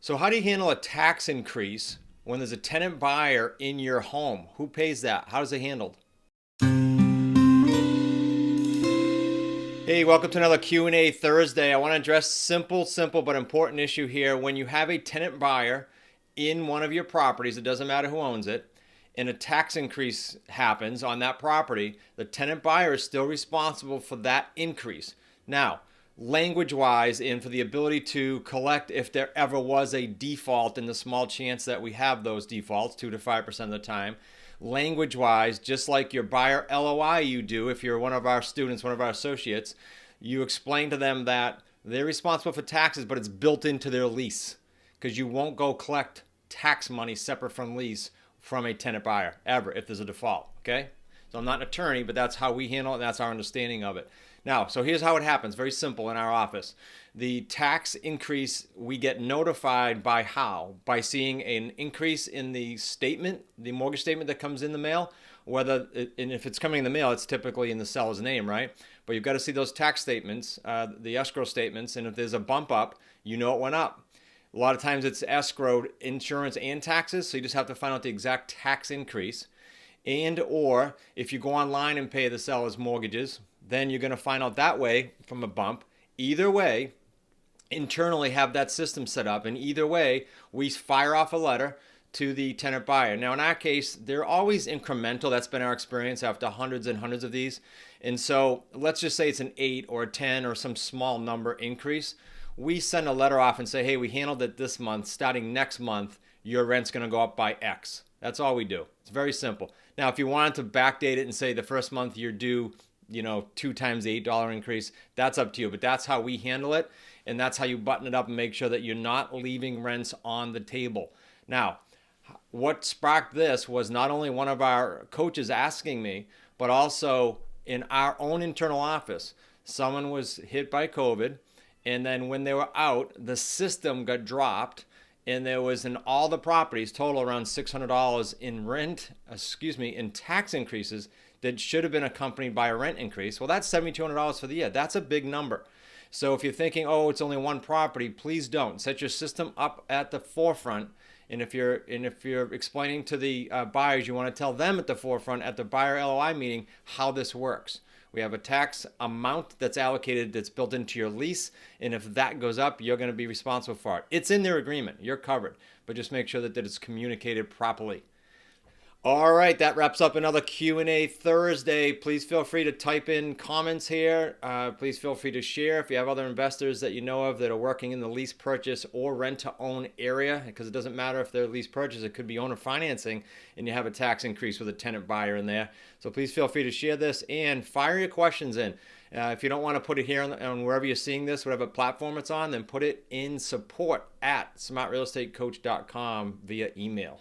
So how do you handle a tax increase when there's a tenant buyer in your home? Who pays that? How is it handled? Hey, welcome to another Q&A Thursday. I want to address simple but important issue here. When you have a tenant buyer in one of your properties, it doesn't matter who owns it, and a tax increase happens on that property, the tenant buyer is still responsible for that increase. Now, language-wise, and for the ability to collect if there ever was a default, in the small chance that we have those defaults, 2 to 5% of the time, language-wise, just like your buyer LOI you do, if you're one of our students, one of our associates, you explain to them that they're responsible for taxes, but it's built into their lease, because you won't go collect tax money separate from lease from a tenant buyer, ever, if there's a default, okay? So I'm not an attorney, but that's how we handle it, and that's our understanding of it. Now, so here's how it happens. Very simple in our office. The tax increase, we get notified by how? By seeing an increase in the statement, the mortgage statement that comes in the mail, and if it's coming in the mail, it's typically in the seller's name, right? But you've got to see those tax statements, the escrow statements, and if there's a bump up, you know it went up. A lot of times it's escrowed insurance and taxes, so you just have to find out the exact tax increase. And or if you go online and pay the seller's mortgages, then you're going to find out that way from a bump. Either way, internally have that system set up, and either way, we fire off a letter to the tenant buyer. Now, in our case, they're always incremental. That's been our experience after hundreds and hundreds of these. And so let's just say it's an 8 or a 10 or some small number increase. We send a letter off and say, hey, we handled it this month. Starting next month, your rent's going to go up by X. That's all we do. It's very simple. Now, if you wanted to backdate it and say the first month you're due, 2 times the $8 increase, that's up to you. But that's how we handle it. And that's how you button it up and make sure that you're not leaving rents on the table. Now, what sparked this was not only one of our coaches asking me, but also in our own internal office. Someone was hit by COVID. And then when they were out, the system got dropped. And there was in all the properties total around $600 in tax increases that should have been accompanied by a rent increase. Well, that's $7,200 for the year. That's a big number. So if you're thinking, oh, it's only one property, please don't. Set your system up at the forefront. And if you're explaining to the buyers, you want to tell them at the forefront at the buyer LOI meeting how this works. We have a tax amount that's allocated that's built into your lease, and if that goes up, you're going to be responsible for it. It's in their agreement. You're covered, but just make sure that it's communicated properly. All right, that wraps up another Q&A Thursday. Please feel free to type in comments here. Please feel free to share if you have other investors that you know of that are working in the lease purchase or rent-to-own area, because it doesn't matter if they're lease purchase. It could be owner financing, and you have a tax increase with a tenant buyer in there. So please feel free to share this and fire your questions in. If you don't want to put it here on wherever you're seeing this, whatever platform it's on, then put it in support@smartrealestatecoach.com via email.